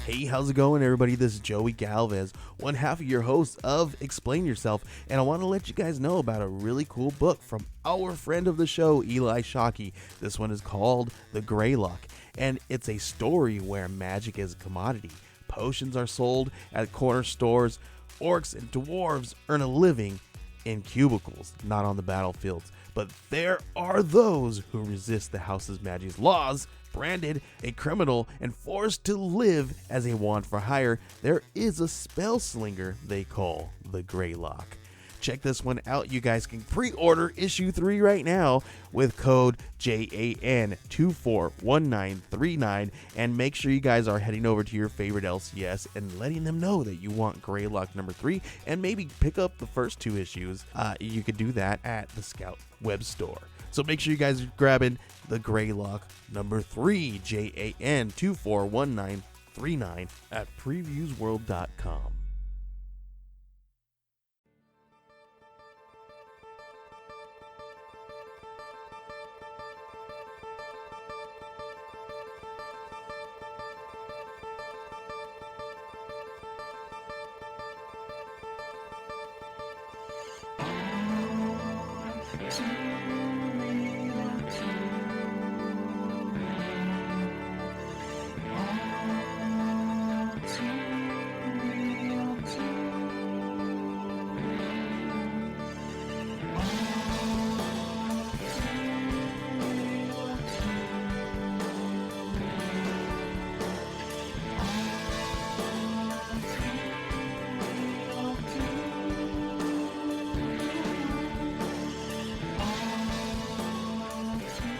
Hey, how's it going, everybody? This is Joey Galvez, one half of your host of Explain Yourself, and I want to let you guys know about a really cool book from our friend of the show, Eli Shockey. This one is called The Greylock, and it's a story where magic is a commodity. Potions are sold at corner stores. Orcs and dwarves earn a living in cubicles, not on the battlefields. But there are those who resist the house's magic's laws. Branded a criminal and forced to live as a wand for hire, there is a spell slinger they call the Greylock. Check this one out. You guys can pre-order issue 3 right now with code JAN241939, and make sure you guys are heading over to your favorite LCS and letting them know that you want Greylock number 3, and maybe pick up the first 2 issues. You could do that at the Scout web store. So make sure you guys are grabbing the Greylock number 3, JAN241939 at previewsworld.com.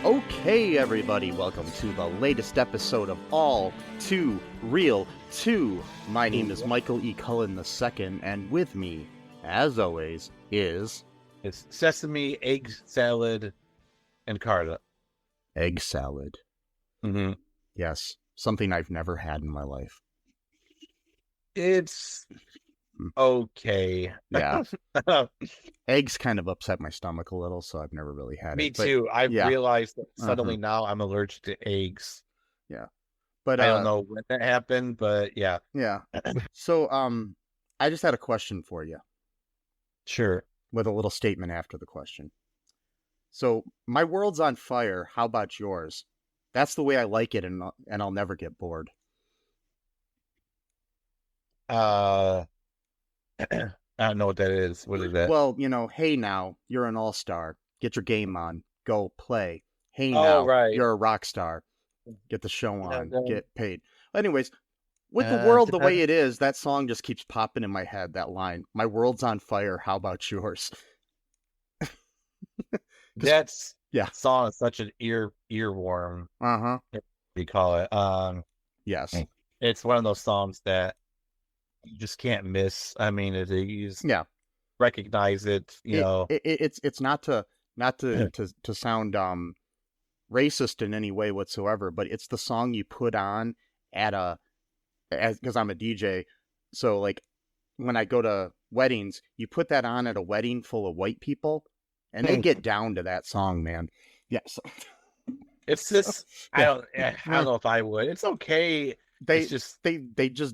Okay, everybody, welcome to the latest episode of All Too Real 2. My name is Michael E. Cullen II, and with me, as always, is... It's sesame, egg salad, and Carla. Egg salad. Mm-hmm. Yes, something I've never had in my life. It's okay. Yeah. Eggs kind of upset my stomach a little, so I've never really had Me it. Me too. I've realized that suddenly now I'm allergic to eggs. Yeah. But I don't know when that happened, but yeah. Yeah. So, I just had a question for you. Sure. With a little statement after the question. So, my world's on fire. How about yours? That's the way I like it, and I'll never get bored. I don't know what that is. What is that? Well, hey now, you're an all-star. Get your game on. Go play. Hey Oh, now, right. you're a rock star. Get the show on. Get paid. Anyways, with the world the way it is, that song just keeps popping in my head, that line. My world's on fire. How about yours? That's yeah. Song is such an earworm. Uh-huh. We call it. Yes. It's one of those songs that you just can't miss. I mean, you just recognize it. It's not to sound racist in any way whatsoever, but it's the song you put on because I'm a DJ. So like when I go to weddings, you put that on at a wedding full of white people, and they get down to that song, man. Yes. It's just I don't know if I would. It's okay. They just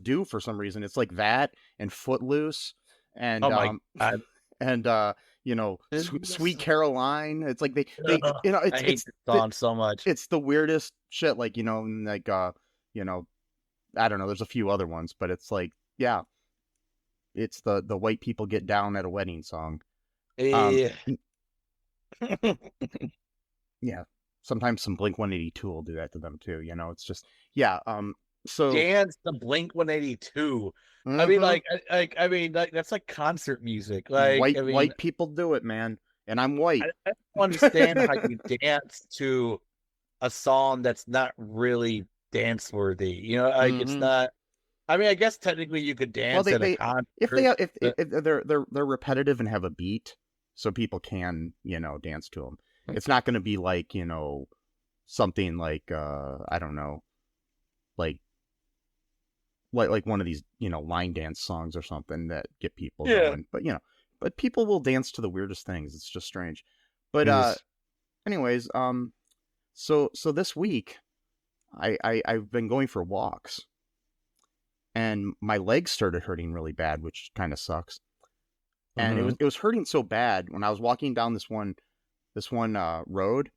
do for some reason. It's like that and Footloose and Sweet Caroline. It's like they I hate this song so much. It's the weirdest shit. Like I don't know. There's a few other ones, but it's like it's the white people get down at a wedding song. Yeah. Sometimes some Blink-182 will do that to them too. It's just So dance the Blink-182. Mm-hmm. I mean, that's like concert music. Like white people do it, man, and I'm white. I don't understand how you dance to a song that's not really dance worthy. It's not. I mean, I guess technically you could dance at a concert if they're repetitive and have a beat, so people can dance to them. It's not going to be like something like I don't know, like one of these line dance songs or something that get people going. But people will dance to the weirdest things. It's just strange. But anyways, so this week I've been going for walks, and my legs started hurting really bad, which kind of sucks. And it was hurting so bad when I was walking down this one road,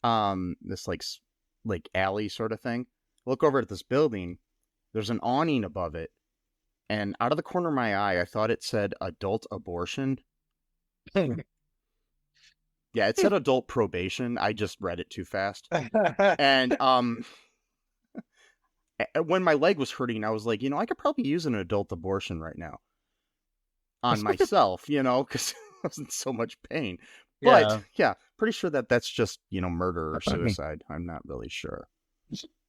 this like alley sort of thing. Look over at this building. There's an awning above it, and out of the corner of my eye, I thought it said adult abortion. Yeah, it said adult probation. I just read it too fast. And when my leg was hurting, I was like, I could probably use an adult abortion right now on myself, because I was in so much pain. But yeah, pretty sure that's just, murder or suicide. I'm not really sure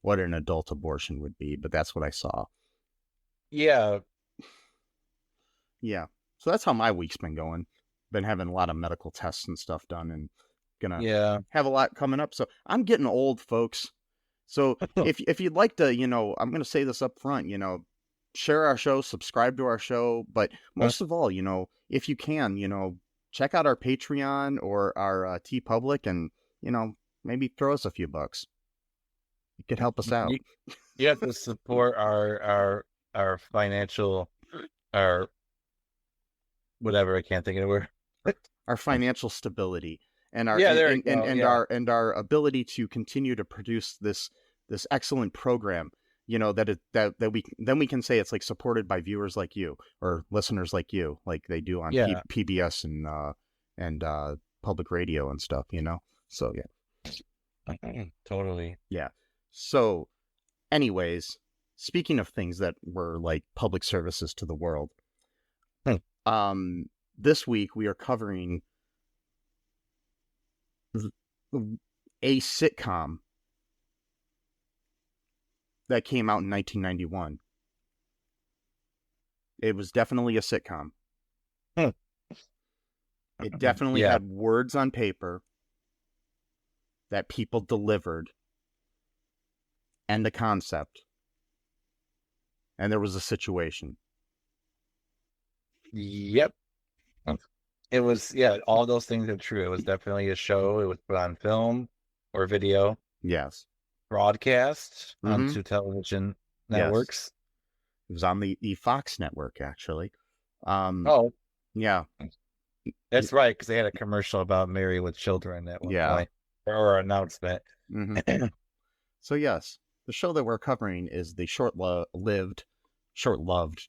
what an adult abortion would be, but that's what I saw. Yeah. Yeah. So that's how my week's been going. Been having a lot of medical tests and stuff done, and gonna have a lot coming up. So I'm getting old, folks. So if you'd like to, I'm gonna say this up front, share our show, subscribe to our show, but most of all, if you can, check out our Patreon or our TeePublic, and maybe throw us a few bucks. It could help us out. You have to support our financial, our whatever, I can't think of the word. Our financial stability and our our ability to continue to produce this excellent program. That we can say it's like supported by viewers like you or listeners like you, like they do on PBS and public radio and stuff. So yeah, totally. Yeah. So, anyways, speaking of things that were like public services to the world, this week we are covering a sitcom that came out in 1991. It was definitely a sitcom. It definitely had words on paper that people delivered and a concept. And there was a situation. Yep. It was, all those things are true. It was definitely a show. It was put on film or video. Yes. Broadcast onto television networks. Yes. It was on the Fox network, actually. Yeah. That's right, because they had a commercial about Married with Children at one point. Or announcement. So, yes, the show that we're covering is the short-loved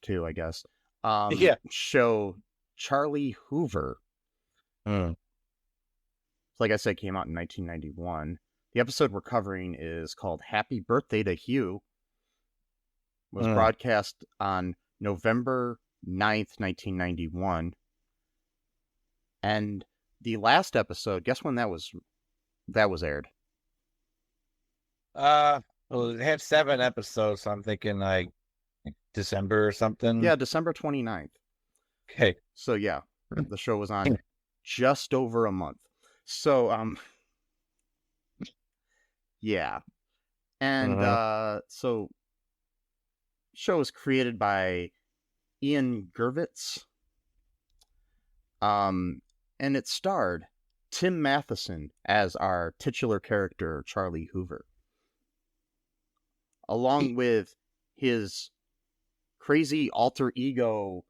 too, I guess, show Charlie Hoover. Like I said, came out in 1991. The episode we're covering is called Happy Birthday to Hugh. It was broadcast on November 9th, 1991. And the last episode, guess when that was aired? Well, it had 7 episodes, so I'm thinking like December or something. Yeah, December 29th. Okay. So yeah, the show was on just over a month. So yeah. And so show was created by Ian Gervitz. And it starred Tim Matheson as our titular character, Charlie Hoover, along with his crazy alter ego,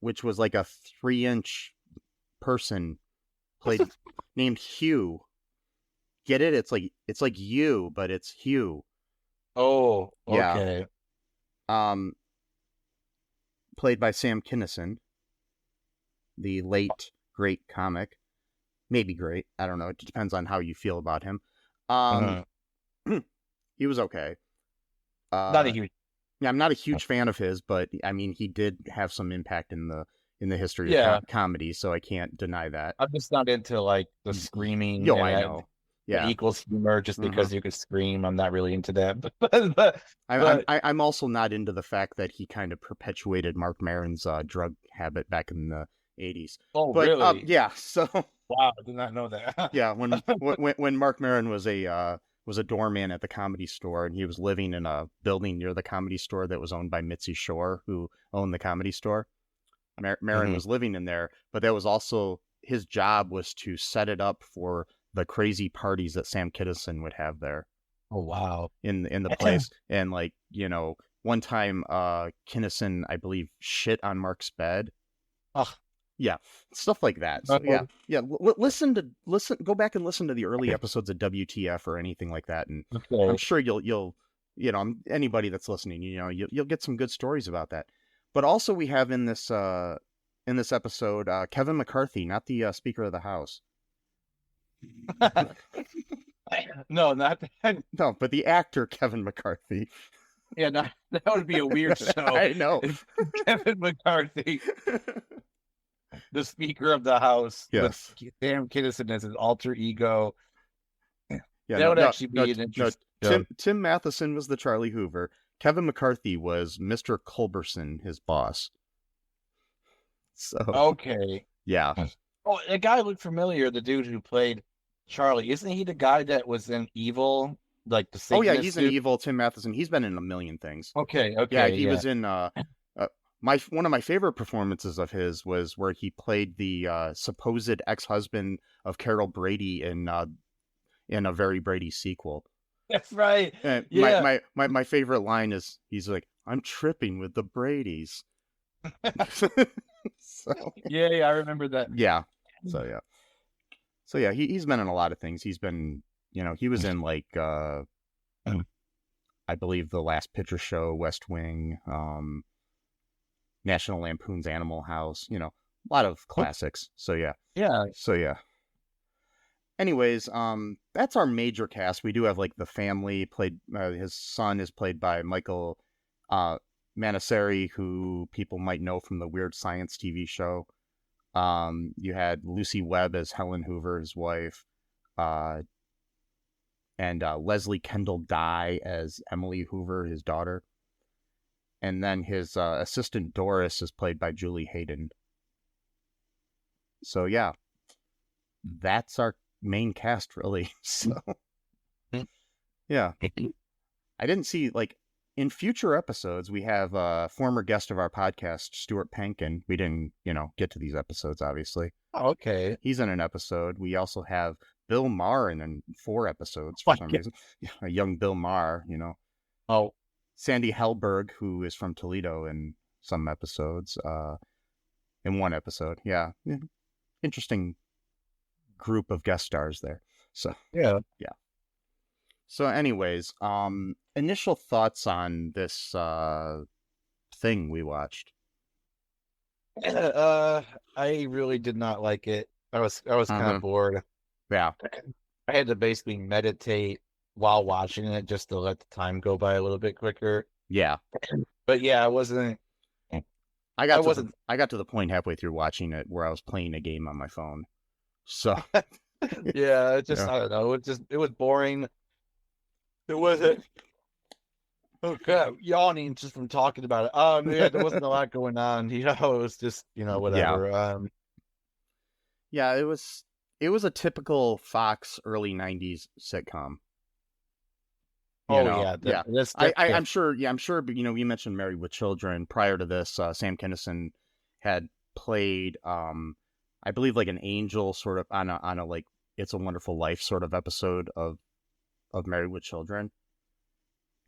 which was like a 3-inch person named Hugh. Get it? It's like you, but it's Hugh. Oh, okay. Yeah. Played by Sam Kinison, the late great comic. Maybe great. I don't know. It depends on how you feel about him. He was okay. Not a huge. Yeah, I'm not a huge fan of his, but I mean, he did have some impact in the history of comedy, so I can't deny that. I'm just not into like the screaming. I know. Yeah, equals humor just because you could scream. I'm not really into that. But I'm also not into the fact that he kind of perpetuated Mark Maron's drug habit back in the 80s. Oh, but, really? Yeah. So. Wow, I did not know that. Yeah, when Mark Maron was a doorman at the Comedy Store, and he was living in a building near the Comedy Store that was owned by Mitzi Shore, who owned the Comedy Store. Maron was living in there, but that was also his job was to set it up for the crazy parties that Sam Kinison would have there Oh wow. In the place, and like, you know, one time Kinnison, I believe, shit on Mark's bed. Oh. Yeah, stuff like that. So yeah. Go back and listen to the early episodes of WTF or anything like that, and Okay. I'm sure you'll you know, anybody that's listening, you know, you'll get some good stories about that. But also we have in this episode Kevin McCarthy, not the Speaker of the House. No, not that. No, but the actor Kevin McCarthy. Yeah, that would be a weird show. I know. Kevin McCarthy, the Speaker of the House, yes, with Sam Kinison as his alter ego. Yeah, that would actually be an interesting. Tim Matheson was the Charlie Hoover. Kevin McCarthy was Mr. Culberson, his boss. So okay, yeah. Oh, the guy looked familiar. The dude who played Charlie, isn't he the guy that was in Evil? Like the Satanist? Oh yeah, he's in Evil. Tim Matheson. He's been in a million things. Okay. Yeah, he was in one of my favorite performances of his was where he played the supposed ex-husband of Carol Brady in a Very Brady sequel. That's right. And yeah. My favorite line is he's like, "I'm tripping with the Bradys." So, yeah, I remember that. Yeah. So yeah, he's been in a lot of things. He's been, you know, he was in like I believe The Last Picture Show, West Wing, National Lampoon's Animal House, you know, a lot of classics. So yeah. Anyways, that's our major cast. We do have like the family played. His son is played by Michael Manasseri, who people might know from the Weird Science TV show. You had Lucy Webb as Helen Hoover, his wife, and Leslie Kendall Dye as Emily Hoover, his daughter. And then his assistant Doris is played by Julie Hayden. So yeah, that's our main cast, really. So yeah, I didn't see, like, in future episodes we have a former guest of our podcast, Stuart Pankin. We didn't, you know, get to these episodes, obviously. Oh, okay. He's in an episode. We also have Bill Maher in 4 episodes for some reason. A young Bill Maher, you know. Oh, Sandy Hellberg, who is from Toledo, in some episodes. In one episode, yeah. Interesting group of guest stars there. So yeah. So anyways, initial thoughts on this thing we watched. I really did not like it. I was kind of bored. Yeah. I had to basically meditate while watching it just to let the time go by a little bit quicker. Yeah. But yeah, I wasn't. I got to the point halfway through watching it where I was playing a game on my phone. So yeah, it just I don't know. It was boring. It wasn't. Oh god, yawning just from talking about it. Yeah, there wasn't a lot going on. You know, it was just, you know, whatever. Yeah, it was a typical Fox early '90s sitcom. I'm sure. Yeah, I'm sure. But, you know, you mentioned Married with Children. Prior to this, Sam Kinison had played, I believe, like an angel, sort of on a like It's a Wonderful Life sort of episode of Married with Children.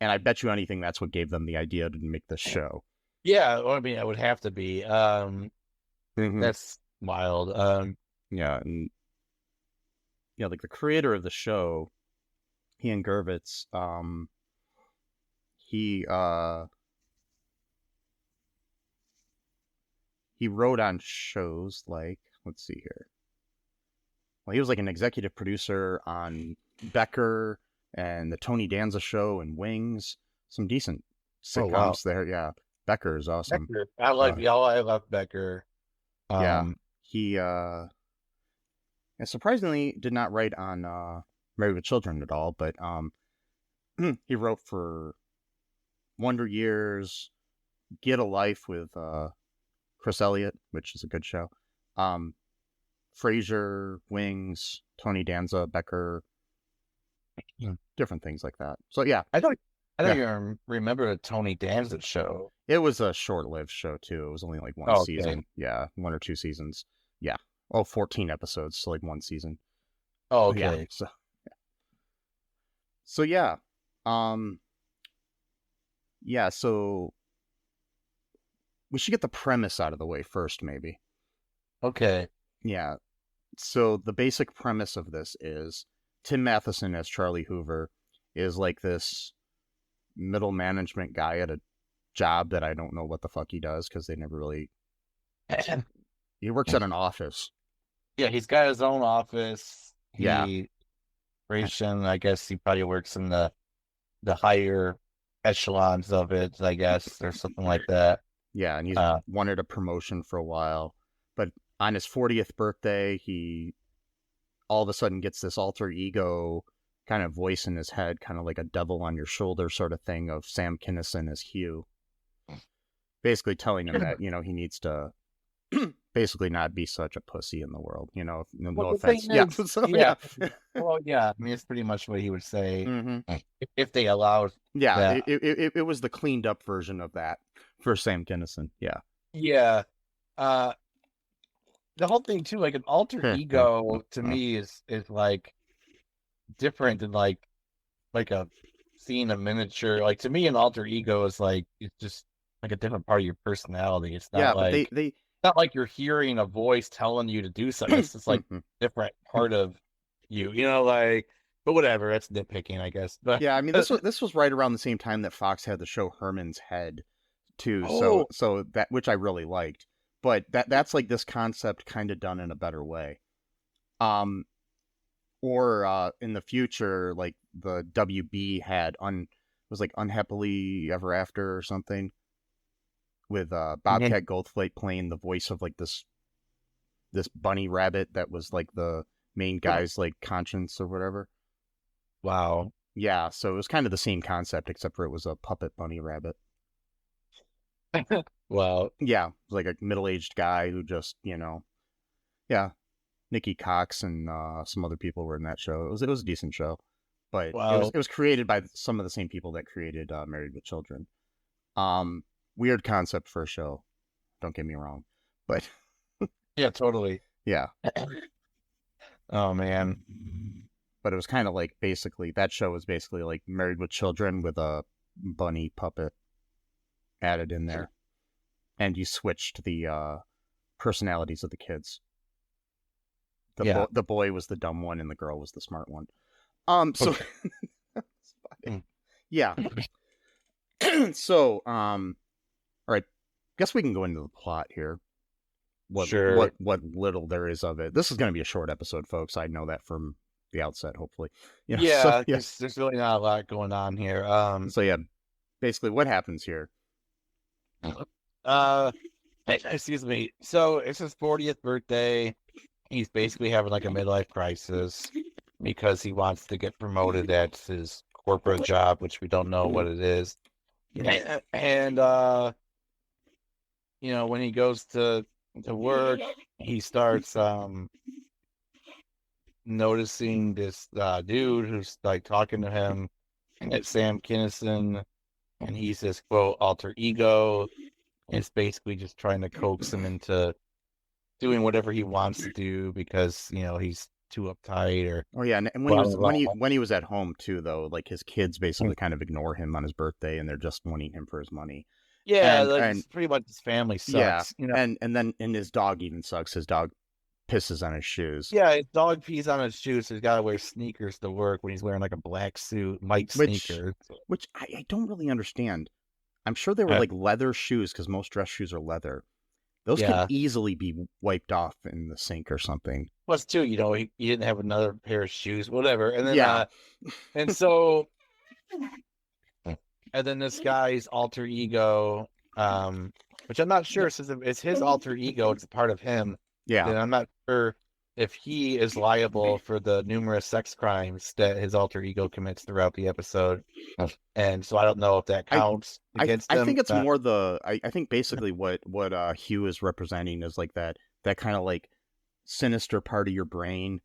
And I bet you anything that's what gave them the idea to make this show. Yeah, I mean, it would have to be. That's wild. Yeah, and yeah, like the creator of the show, Ian Gervitz, he wrote on shows like, let's see here. Well, he was like an executive producer on Becker and the Tony Danza Show and Wings. Some decent sitcoms there. Yeah, Becker is awesome. Becker. I like y'all. I love Becker. Yeah, he surprisingly did not write on Married with Children at all, but he wrote for Wonder Years, Get a Life with Chris Elliott, which is a good show. Frasier, Wings, Tony Danza, Becker, different things like that. So yeah, I don't even remember the Tony Danza show. It was a short-lived show too. It was only like one season. Yeah, 1 or 2 seasons. Yeah. 14 episodes, so like 1 season. Oh, okay. Yeah, so yeah. Yeah, so we should get the premise out of the way first, maybe. Okay. Yeah. So the basic premise of this is Tim Matheson as Charlie Hoover is like this middle management guy at a job that I don't know what the fuck he does because they never really. He works at an office. Yeah, he's got his own office. Yeah. I guess he probably works in the higher echelons of it, I guess, or something like that. Yeah, and he's wanted a promotion for a while. But on his 40th birthday, he all of a sudden gets this alter ego kind of voice in his head, kind of like a devil on your shoulder sort of thing of Sam Kinison as Hugh. Basically telling him that, he needs to basically not be such a pussy in the world, no offense. Yeah. Well, yeah, I mean, it's pretty much what he would say if they allowed. Yeah, it was the cleaned up version of that for Sam Kinison. Yeah. Yeah. The whole thing too, like an alter ego to me is like different than like a seeing a miniature. Like to me, an alter ego is like it's just like a different part of your personality. It's not like they not like you're hearing a voice telling you to do something. It's just like different part of you, like. But whatever, that's nitpicking, I guess. But yeah, I mean, this was right around the same time that Fox had the show Herman's Head, too. Oh. So that, which I really liked, but that's like this concept kind of done in a better way. Or in the future, like the WB had was like Unhappily Ever After or something, with Bobcat Goldthwait playing the voice of like this bunny rabbit that was like the main guy's like conscience or whatever. Wow. Yeah, so it was kind of the same concept, except for it was a puppet bunny rabbit. Wow. Yeah, it was like a middle-aged guy who just, yeah, Nikki Cox and some other people were in that show. It was a decent show, but it was created by some of the same people that created Married with Children. Weird concept for a show, don't get me wrong, but yeah, totally. Yeah. Oh man. But it was kind of like basically that show was basically like Married with Children with a bunny puppet added in there, and you switched the personalities of the kids. The boy was the dumb one and the girl was the smart one. So okay. Yeah. So all right, guess we can go into the plot here. Sure. What little there is of it. This is going to be a short episode, folks. I know that from the outset, hopefully. There's really not a lot going on here. So yeah, basically what happens here. Excuse me. So it's his 40th birthday. He's basically having like a midlife crisis because he wants to get promoted at his corporate job, which we don't know what it is. And when he goes to work, he starts noticing this dude who's like talking to him at Sam Kinison, and he's this quote alter ego. It's basically just trying to coax him into doing whatever he wants to do because he's too uptight or. Oh yeah, and when he was at home too, though, like his kids basically kind of ignore him on his birthday, and they're just wanting him for his money. Yeah, and pretty much his family sucks. Yeah, and his dog even sucks. His dog pisses on his shoes. Yeah, his dog pees on his shoes, so he's got to wear sneakers to work when he's wearing like a black suit, sneakers. Which I don't really understand. I'm sure they were like leather shoes because most dress shoes are leather. Those could easily be wiped off in the sink or something. Plus, too, he didn't have another pair of shoes, whatever. And then, and so, and then this guy's alter ego, which I'm not sure, since it's his alter ego, it's a part of him. Yeah. And I'm not sure if he is liable for the numerous sex crimes that his alter ego commits throughout the episode. And so I don't know if that counts against him. I think it's more I think basically what Hugh is representing is like that kind of like sinister part of your brain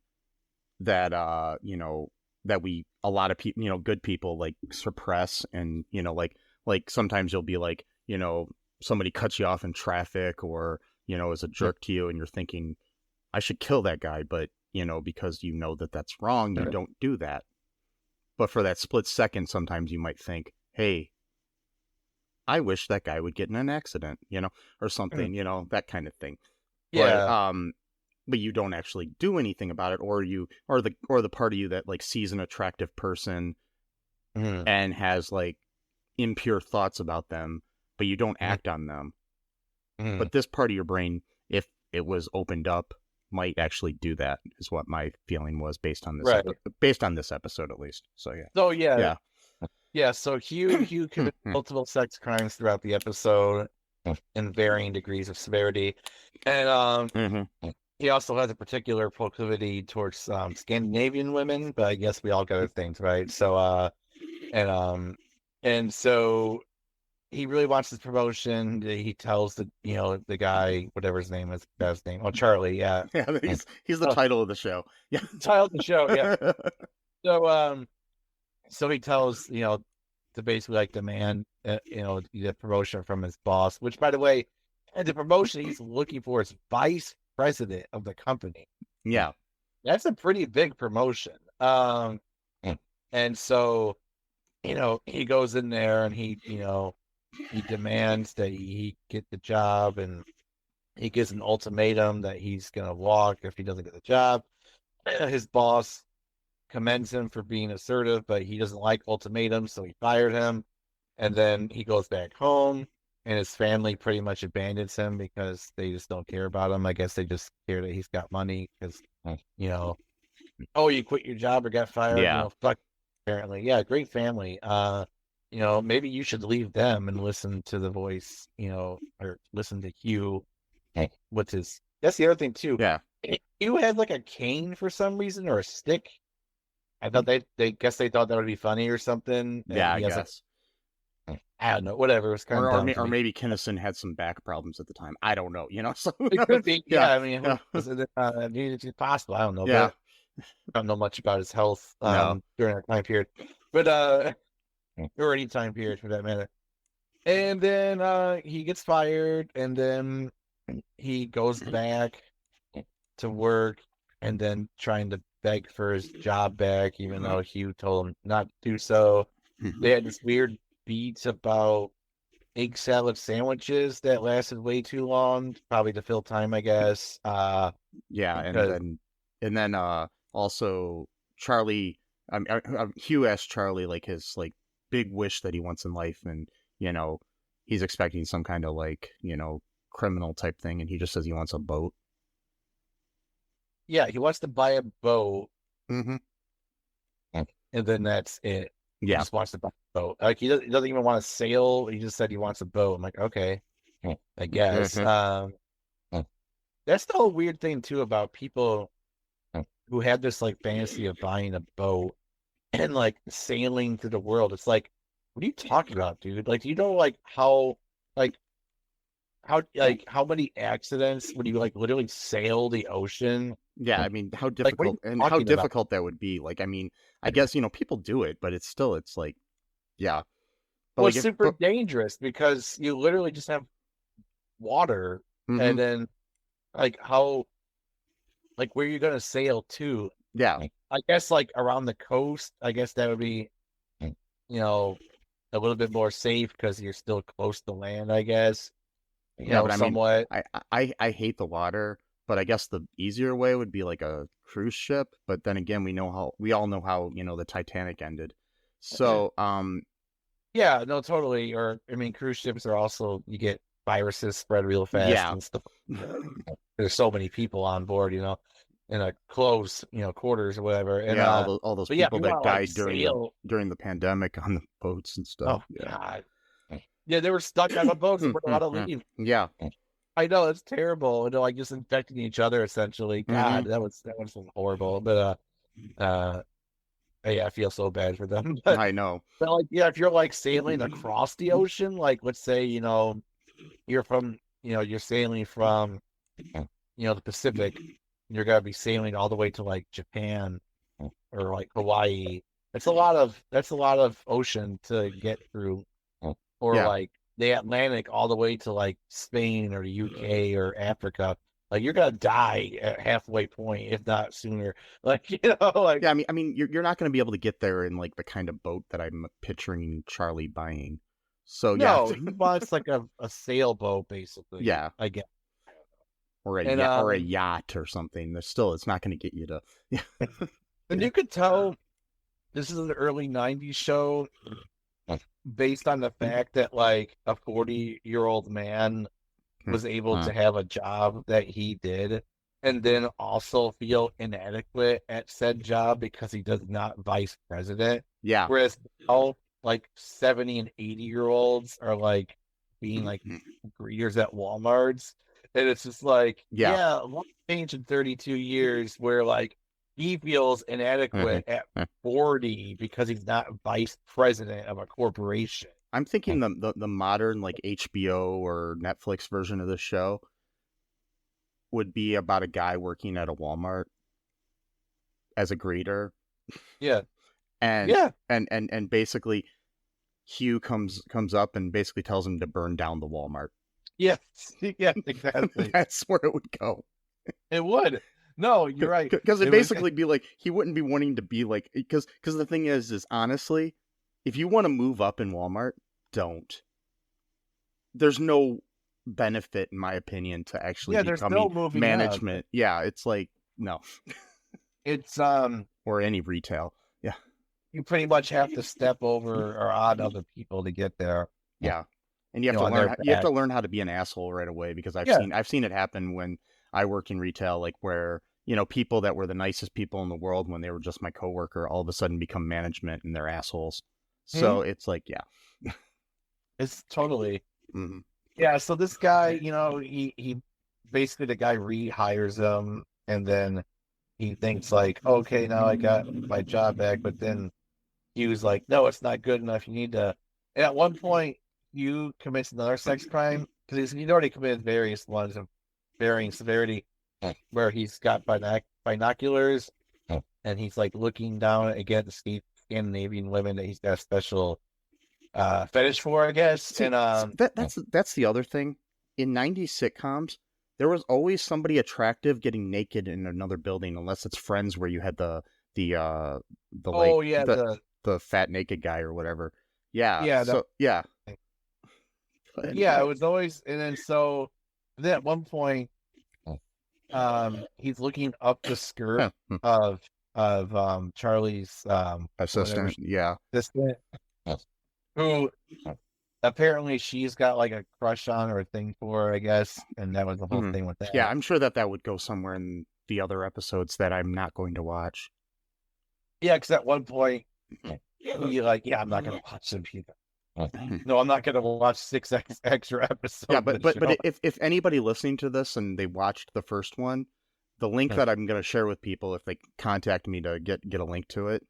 that that a lot of people, good people like suppress, and like sometimes you'll be like, somebody cuts you off in traffic or is a jerk to you, and you're thinking, I should kill that guy, but because that that's wrong, you don't do that. But for that split second, sometimes you might think, hey, I wish that guy would get in an accident, or something, that kind of thing. Yeah. But you don't actually do anything about it, or the part of you that like sees an attractive person and has like impure thoughts about them, but you don't act on them. But this part of your brain, if it was opened up, might actually do that, is what my feeling was based on this based on this episode, at least. So yeah. So yeah. So Hugh committed multiple sex crimes throughout the episode in varying degrees of severity, and he also has a particular proclivity towards Scandinavian women. But I guess we all got our things, right? So and so he really wants this promotion. He tells the guy, whatever his name is, guy's name. Oh, Charlie. Yeah. Yeah, he's the title of the show. Yeah. Title of the show. Yeah. So he tells to basically like demand the promotion from his boss. Which, by the way, and the promotion he's looking for is vice president of the company. Yeah. That's a pretty big promotion. And so he goes in there and he demands that he get the job, and he gives an ultimatum that he's going to walk if he doesn't get the job. His boss commends him for being assertive, but he doesn't like ultimatums, so he fired him. And then he goes back home, and his family pretty much abandons him because they just don't care about him. I guess they just care that he's got money because, you quit your job or got fired. Yeah. Fuck. Apparently, yeah, great family. Maybe you should leave them and listen to the voice, or listen to Hugh. That's the other thing too. Yeah. Hugh had like a cane for some reason, or a stick. I thought they thought that would be funny or something. Yeah, I guess. I don't know. Whatever. It was kind of dumb or maybe Kinnison had some back problems at the time. I don't know. So it could be. Yeah. I mean, it's possible. I don't know. Yeah. But I don't know much about his health No. during that time period, but or any time period for that matter. And then he gets fired, and then he goes back to work, and then trying to beg for his job back, even though Hugh told him not to do so. They had this weird beat about egg salad sandwiches that lasted way too long, probably to fill time, I guess. And then also Charlie, Hugh asked Charlie like his like big wish that he wants in life, and he's expecting some kind of like criminal type thing, and he just says he wants a boat. Yeah, he wants to buy a boat, and then that's it. Yeah, he just wants to buy a boat. Like he doesn't even want to sail. He just said he wants a boat. I'm like, okay, I guess. That's the whole weird thing too about people who had this like fantasy of buying a boat and like sailing through the world. It's like, what are you talking about, dude? Like, do you know like how many accidents when you like literally sail the ocean? Yeah, I mean, how difficult how difficult that would be. Like, I mean, I guess people do it, but it's like, yeah. But it's super dangerous because you literally just have water, and then like how, like where you're gonna sail to? Yeah, I guess like around the coast. I guess that would be, a little bit more safe because you're still close to land. I guess. But somewhat. I mean, I hate the water, but I guess the easier way would be like a cruise ship. But then again, we all know how the Titanic ended. So yeah, no, totally. Or I mean, cruise ships are also, you get viruses spread real fast and stuff. There's so many people on board, in a close, quarters or whatever. And all those people that died during the pandemic on the boats and stuff. Oh God. Yeah, they were stuck on the boats and weren't allowed to leave. Yeah. I know, it's terrible. Like just infecting each other essentially. God, that was horrible. But yeah, I feel so bad for them. But, I know. But like, yeah, if you're like sailing across the ocean, like let's say, you're from, you're sailing from, the Pacific, and you're gonna be sailing all the way to like Japan or like Hawaii. That's a lot of ocean to get through. Or like the Atlantic all the way to like Spain or the UK or Africa. Like you're gonna die at halfway point, if not sooner. Like, you know, like Yeah, I mean, you're not going to be able to get there in like the kind of boat that I'm picturing Charlie buying. So yeah, no, he wants like a sailboat basically. yeah, I guess. or And a yacht or something. There's still, it's not going to get you to. Yeah, and you could tell this is an early '90s show based on the fact that like a 40-year-old man was able to have a job that he did and then also feel inadequate at said job because he does not vice president. yeah, Whereas now, like 70 and 80-year-olds are like being like greeters at Walmarts. And it's just like, Yeah. yeah, a lot changed in 32 years where like he feels inadequate at 40 because he's not vice president of a corporation. I'm thinking the modern like HBO or Netflix version of this show would be about a guy working at a Walmart as a greeter. Yeah. And Yeah. and basically Hugh comes up and basically tells him to burn down the Walmart. Yes. Yeah, exactly. That's where it would go. It would. No, you're right. Because it'd basically be like, he wouldn't be wanting to be like, because the thing is honestly, if you want to move up in Walmart, don't. There's no benefit, in my opinion, to actually becoming management. Up. Yeah, it's like, no. It's or any retail. Yeah. You pretty much have to step over or on other people to get there. Yeah. And you have to learn you have to learn how to be an asshole right away, because I've seen it happen when I work in retail, like where, you know, people that were the nicest people in the world when they were just my coworker all of a sudden become management and they're assholes. So it's like, yeah. It's totally. Mm-hmm. Yeah, so this guy, you know, he basically, the guy rehires him, and then he thinks like, okay, now I got my job back, but then he was like, no, it's not good enough. You need to. And at one point, Hugh commits another sex crime because he'd already committed various ones of varying severity, where he's got binoculars and he's like looking down against the Scandinavian women that he's got a special fetish for, I guess. See, and that's the other thing. In 90s sitcoms, there was always somebody attractive getting naked in another building, unless it's Friends, where you had the fat naked guy or whatever. Yeah. Yeah. So yeah. Yeah, it was always, and then at one point, he's looking up the skirt of Charlie's assistant. Yeah. Assistant, who apparently she's got like a crush on or a thing for, I guess, and that was the whole thing with that. Yeah, I'm sure that would go somewhere in the other episodes that I'm not going to watch. Yeah, because at one point, you're like, yeah, I'm not going to watch them either. No, I'm not going to watch 6 extra episodes. Yeah, but if anybody listening to this and they watched the first one, the link that I'm going to share with people, if they contact me to get a link to it,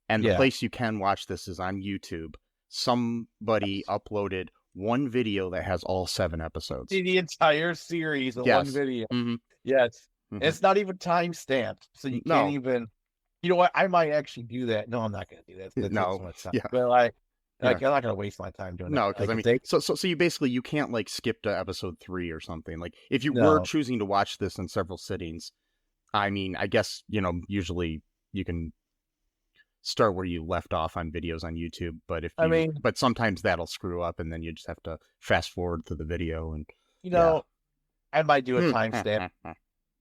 and the place you can watch this is on YouTube. Somebody uploaded one video that has all 7 episodes. The entire series of one video. Mm-hmm. Yes. Mm-hmm. It's not even time stamped, so you can't even. You know what? I might actually do that. No, I'm not going to do that. No. So much time. Yeah. But like I'm not going to waste my time doing that. No, because I mean, so you basically, you can't like skip to episode 3 or something. Like if you were choosing to watch this in several sittings, I mean, I guess, you know, usually you can start where you left off on videos on YouTube, but but sometimes that'll screw up, and then you just have to fast forward to the video, and you know, I might do a timestamp.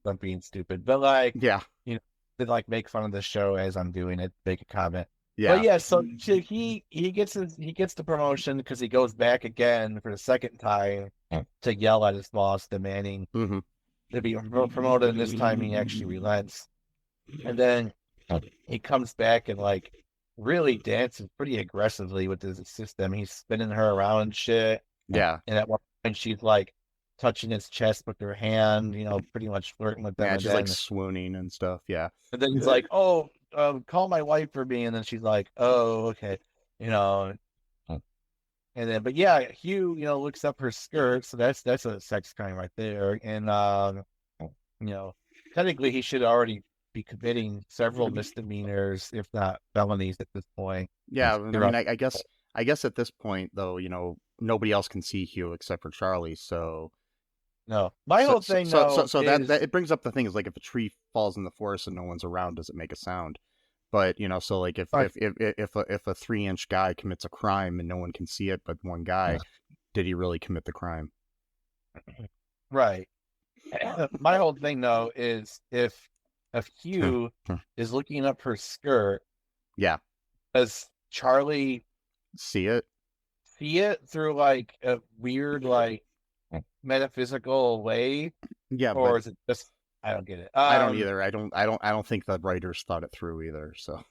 I'm being stupid, but like, you know, to like make fun of the show as I'm doing it, make a comment. Yeah, but yeah. So he gets the promotion because he goes back again for the second time to yell at his boss, demanding to be promoted. And this time he actually relents, and then he comes back and like really dances pretty aggressively with his assistant. He's spinning her around and shit. Yeah, and at one point she's like touching his chest with her hand, you know, pretty much flirting with them. Yeah, she's like swooning and stuff. Yeah, and then he's like, "Oh, call my wife for me," and then she's like, "Oh, okay," you know. And then, but yeah, Hugh, you know, looks up her skirt, so that's a sex crime right there. And you know, technically, he should already be committing several misdemeanors, if not felonies, at this point. Yeah, I mean, I guess at this point, though, you know, nobody else can see Hugh except for Charlie, so No. My whole thing though so is that it brings up the thing is like if a tree falls in the forest and no one's around, does it make a sound? But so like if Right. if a 3-inch guy commits a crime and no one can see it but one guy, did he really commit the crime? right. My whole thing though is if Hugh is looking up her skirt, Yeah, does Charlie see it? see it through like a weird like metaphysical way, Yeah, or but is it just I don't get it. I don't either. I don't think the writers thought it through either. So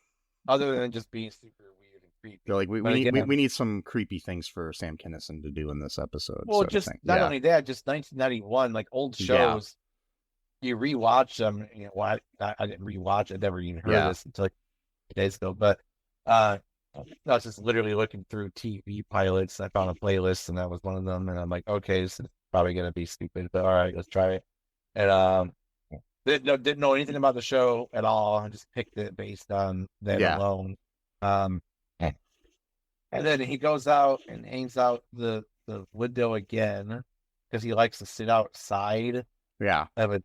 Other than just being super weird and creepy. they're like, we But need again, we need some creepy things for Sam Kinison to do in this episode. well, sort of just thing. not Yeah. only that, just 1991, like old Yeah. shows. You rewatch them. Well, I didn't rewatch. I never even heard of this until like days ago. But I was just literally looking through TV pilots. I found a playlist, and that was one of them. And I'm like, okay, this is probably gonna be stupid, but all right, let's try it. And didn't know anything about the show at all. I just picked it based on that alone. And then he goes out and hangs out the window again because he likes to sit outside. Yeah. Of a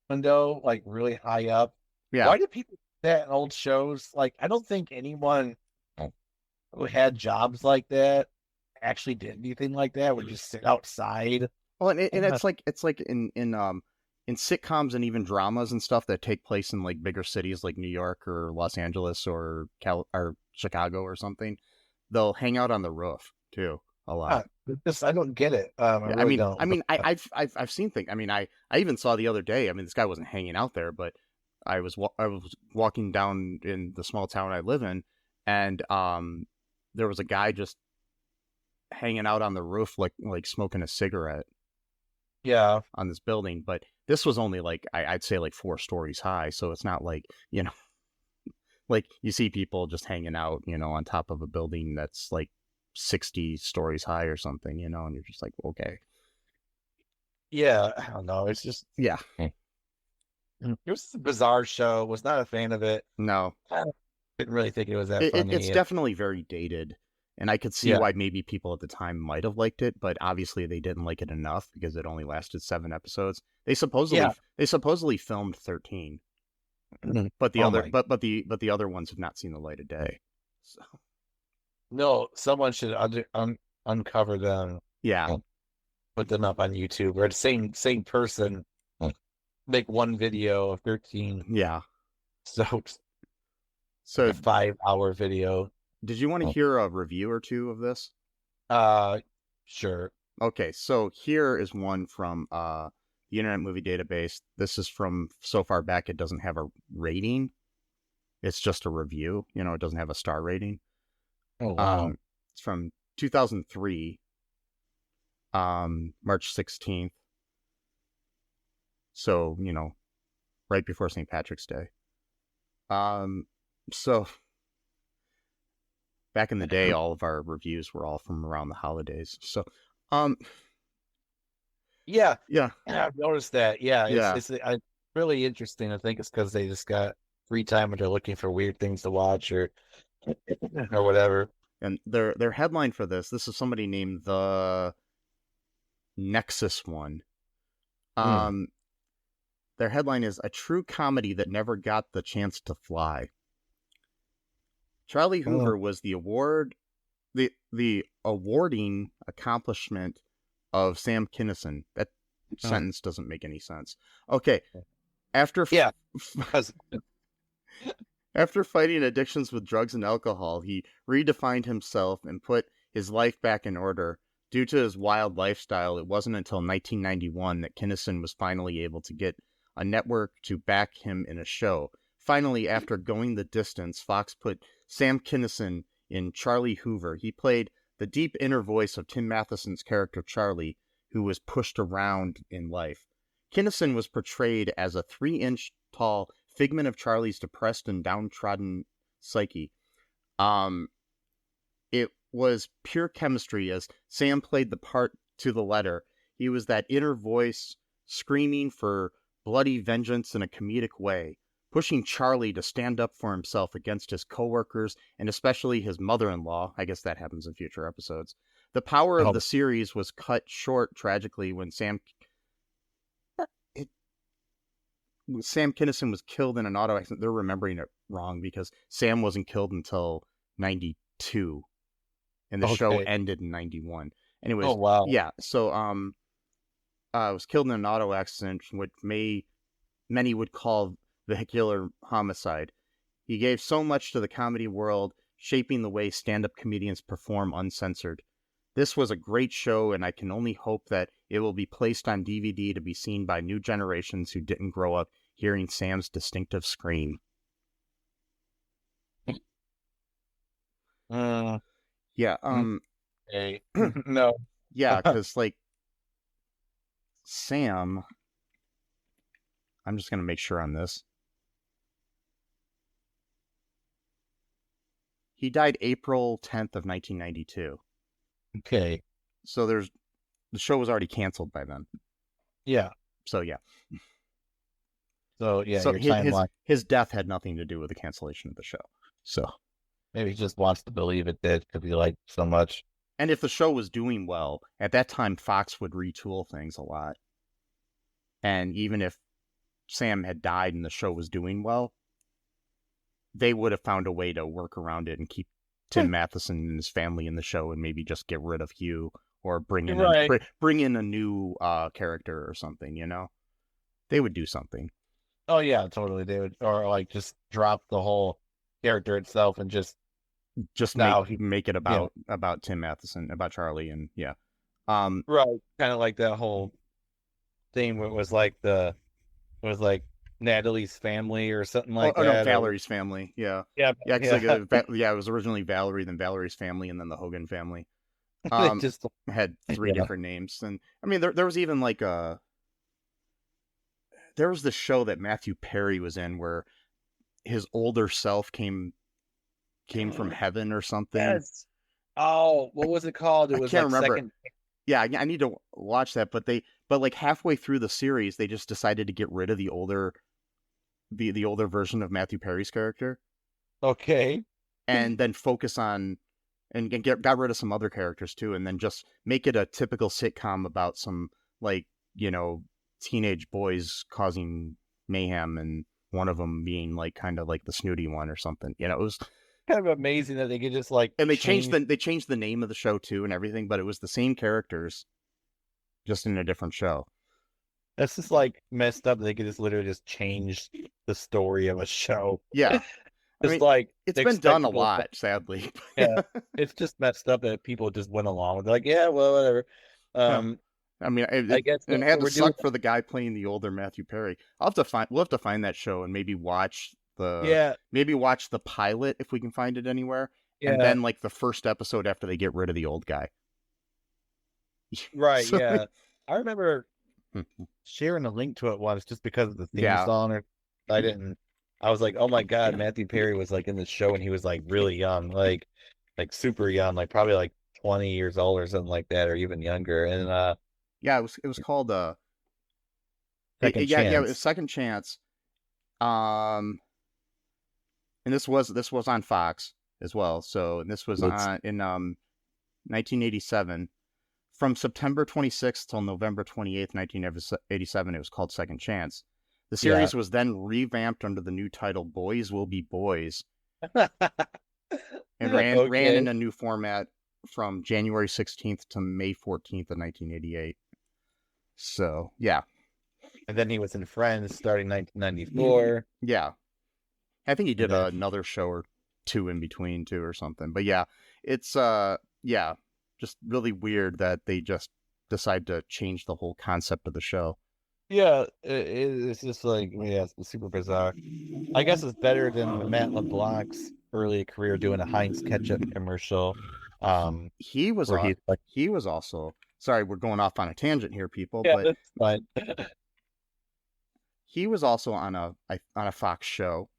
window, like really high up. Yeah. Why do people do that in old shows? Like, I don't think anyone who had jobs like that actually did anything like that. Would just sit outside. Well, and it's like in sitcoms and even dramas and stuff that take place in like bigger cities like New York or Los Angeles or Chicago or something. They'll hang out on the roof too a lot. I don't get it. I mean, I've seen things. I mean, I even saw the other day. I mean, this guy wasn't hanging out there, but I was walking down in the small town I live in, and there was a guy just hanging out on the roof, like smoking a cigarette. Yeah. On this building, but this was only like I'd say like 4 stories high, so it's not like like you see people just hanging out, on top of a building that's like 60 stories high or something, and you're just like, okay. Yeah, I don't know. It's just yeah. It was a bizarre show. Was not a fan of it. No, didn't really think it was that funny. It's definitely very dated, and I could see why maybe people at the time might have liked it, but obviously they didn't like it enough because it only lasted 7 episodes. They supposedly filmed 13, but the the other ones have not seen the light of day. So. No, someone should uncover them. Yeah, put them up on YouTube, or the same person make one video of 13. Yeah. So a 5-hour video. Did you want to hear a review or two of this? Sure. Okay, so here is one from the Internet Movie Database. This is from so far back it doesn't have a rating. It's just a review. It doesn't have a star rating. Oh, wow. It's from 2003, March 16th. So, right before St. Patrick's Day. So back in the day, all of our reviews were all from around the holidays. So, yeah, yeah, I've noticed that. Yeah, it's really interesting. I think it's because they just got free time and they're looking for weird things to watch or whatever. And their headline for this is somebody named the Nexus One. Their headline is "A True Comedy That Never Got the Chance to Fly." Charlie Hoover was the awarding accomplishment of Sam Kinison. That sentence doesn't make any sense. Okay. After fighting addictions with drugs and alcohol, he redefined himself and put his life back in order. Due to his wild lifestyle, it wasn't until 1991 that Kinison was finally able to get a network to back him in a show. Finally, after going the distance, Fox put Sam Kinison in Charlie Hoover. He played the deep inner voice of Tim Matheson's character Charlie, who was pushed around in life. Kinison was portrayed as a 3-inch tall figment of Charlie's depressed and downtrodden psyche. It was pure chemistry as Sam played the part to the letter. He was that inner voice screaming for bloody vengeance in a comedic way, pushing Charlie to stand up for himself against his coworkers and especially his mother-in-law. I guess that happens in future episodes. The power of the series was cut short tragically when Sam Sam Kinison was killed in an auto accident. They're remembering it wrong because Sam wasn't killed until 92, and the show Okay. ended in 91. Anyways, Oh wow. yeah. So was killed in an auto accident, which many would call vehicular homicide. He gave so much to the comedy world, shaping the way stand-up comedians perform uncensored. This was a great show, and I can only hope that it will be placed on DVD to be seen by new generations who didn't grow up hearing Sam's distinctive scream. Yeah, Hey. No. yeah, because, like, Sam... I'm just going to make sure on this. He died April 10th of 1992. Okay. So the show was already canceled by then. Yeah. So, yeah. So yeah, So your timeline. his death had nothing to do with the cancellation of the show. So Maybe he just wants to believe it did because he liked so much. and if the show was doing well, at that time Fox would retool things a lot. And even if Sam had died and the show was doing well, they would have found a way to work around it and keep Tim Matheson and his family in the show and maybe just get rid of Hugh or bring in a new character or something, you know? They would do something. Oh yeah, totally. They would, or like just drop the whole character itself and just now make it about Tim Matheson, about Charlie, and yeah. Right, kind of like that whole thing where it was like Natalie's family or something like that. No, Valerie's family. Yeah. Yeah. It was originally Valerie, then Valerie's family, and then the Hogan family. Just had three different names, and I mean, there was even like there was the show that Matthew Perry was in where his older self came from heaven or something. Yes. Oh, what was it called? It was, I can't like remember. Yeah, I need to watch that, but like halfway through the series, they just decided to get rid of the older version of Matthew Perry's character. Okay. And then focus on and got rid of some other characters too, and then just make it a typical sitcom about some, like, you know, teenage boys causing mayhem, and one of them being like kind of like the snooty one or something. You know, it was kind of amazing that they could just like, and they changed the name of the show too and everything, but it was the same characters, just in a different show. That's just like messed up. They could just literally just change the story of a show. Yeah. It's, I mean, like, it's been done a lot, sadly. Yeah, it's just messed up that people just went along with it. Like, yeah, well, whatever. I mean, I guess it had to suck for the guy playing the older Matthew Perry. We'll have to find that show and maybe watch the pilot if we can find it anywhere, and then like the first episode after they get rid of the old guy. Right. So, yeah, I remember sharing a link to it once just because of the theme song. Or I was like, oh my god, Matthew Perry was like in the show and he was like really young, like super young, like probably like 20 years old or something like that, or even younger. And it was called Second Chance. Yeah, it was Second Chance. And this was on Fox as well. So this was in 1987. From September 26th till November 28th, 1987, it was called Second Chance. The series was then revamped under the new title Boys Will Be Boys, and ran in a new format from January 16th to May 14th of 1988. So, yeah. And then he was in Friends starting 1994. Yeah. I think he did another show or two in between, too, or something. But yeah, it's, just really weird that they just decide to change the whole concept of the show. Yeah, it's just like, it's super bizarre. I guess it's better than Matt LeBlanc's early career doing a Heinz ketchup commercial. He was also, sorry, we're going off on a tangent here, people. Yeah, but that's fine. He was also on a Fox show.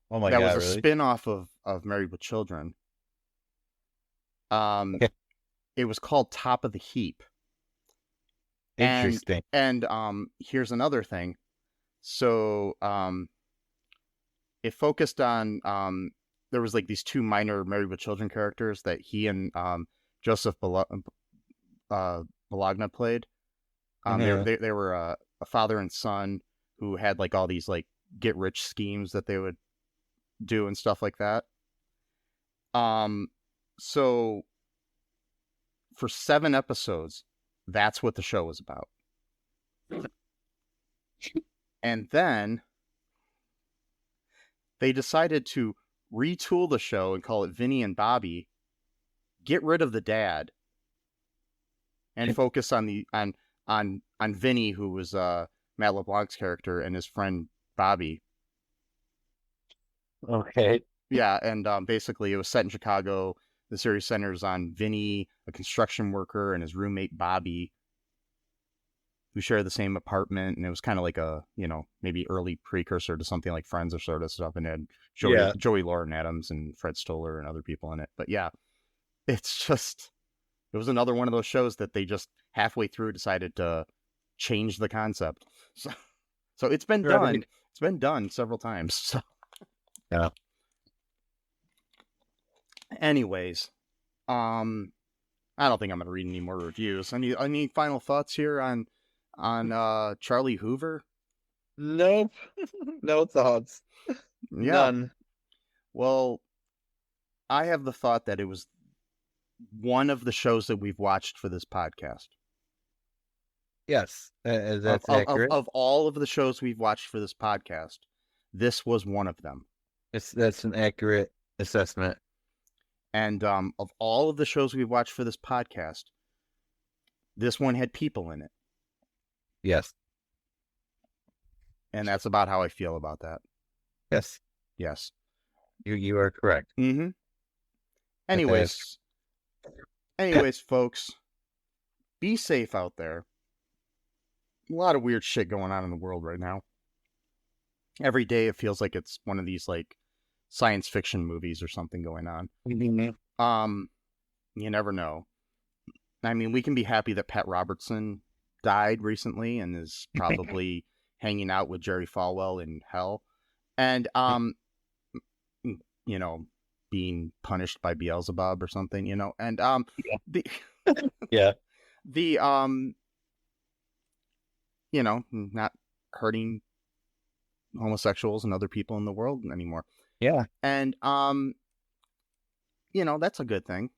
Oh my god! That was a spin-off of Married with Children. It was called Top of the Heap. Interesting. And here's another thing. So it focused on there was like these two minor Married with Children characters that he and Joseph Bologna played. They were a father and son who had like all these like get rich schemes that they would do and stuff like that. So for 7 episodes, that's what the show was about. And then they decided to retool the show and call it Vinny and Bobby, get rid of the dad, and focus on Vinny, who was Matt LeBlanc's character, and his friend Bobby. Okay. Yeah, and basically it was set in Chicago. The series centers on Vinny, a construction worker, and his roommate Bobby, who share the same apartment, and it was kind of like a, maybe early precursor to something like Friends or sort of stuff, and it had Joey Lauren Adams and Fred Stoller and other people in it. But yeah, it was another one of those shows that they just halfway through decided to change the concept. So it's been done. It's been done several times. So. Yeah. Anyways, I don't think I'm gonna read any more reviews. Any final thoughts here on Charlie Hoover? Nope. No thoughts. Yeah. None. Well, I have the thought that it was one of the shows that we've watched for this podcast. Yes, that's accurate. Of all of the shows we've watched for this podcast, this was one of them. That's an accurate assessment. And of all of the shows we've watched for this podcast, this one had people in it. Yes. And that's about how I feel about that. Yes. Yes. You are correct. Mm-hmm. Anyways, folks, be safe out there. A lot of weird shit going on in the world right now. Every day it feels like it's one of these like science fiction movies or something going on. Mm-hmm. You never know. I mean, we can be happy that Pat Robertson died recently and is probably hanging out with Jerry Falwell in hell, and being punished by Beelzebub or something, and not hurting homosexuals and other people in the world anymore. Yeah. And that's a good thing.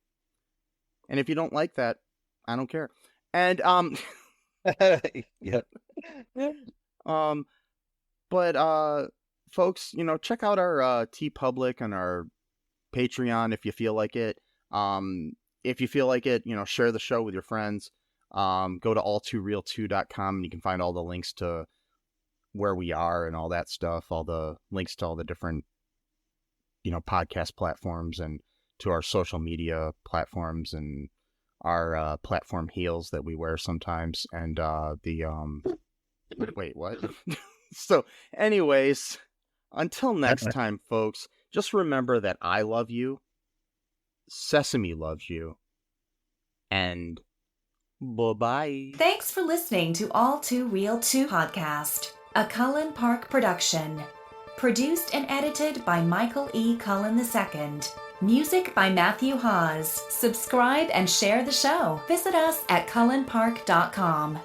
And if you don't like that, I don't care. And yeah. But folks, check out our TeePublic and our Patreon if you feel like it. If you feel like it, share the show with your friends. Go to all2real2.com and you can find all the links to where we are and all that stuff, all the links to all the different podcast platforms and to our social media platforms and our platform heels that we wear sometimes, and wait, what? So anyways, until next time, folks, just remember that I love you, Sesame loves you, and bye-bye. Thanks for listening to All Too Real 2 podcast, a Cullen Park production. Produced and edited by Michael E. Cullen II. Music by Matthew Hawes. Subscribe and share the show. Visit us at cullenpark.com.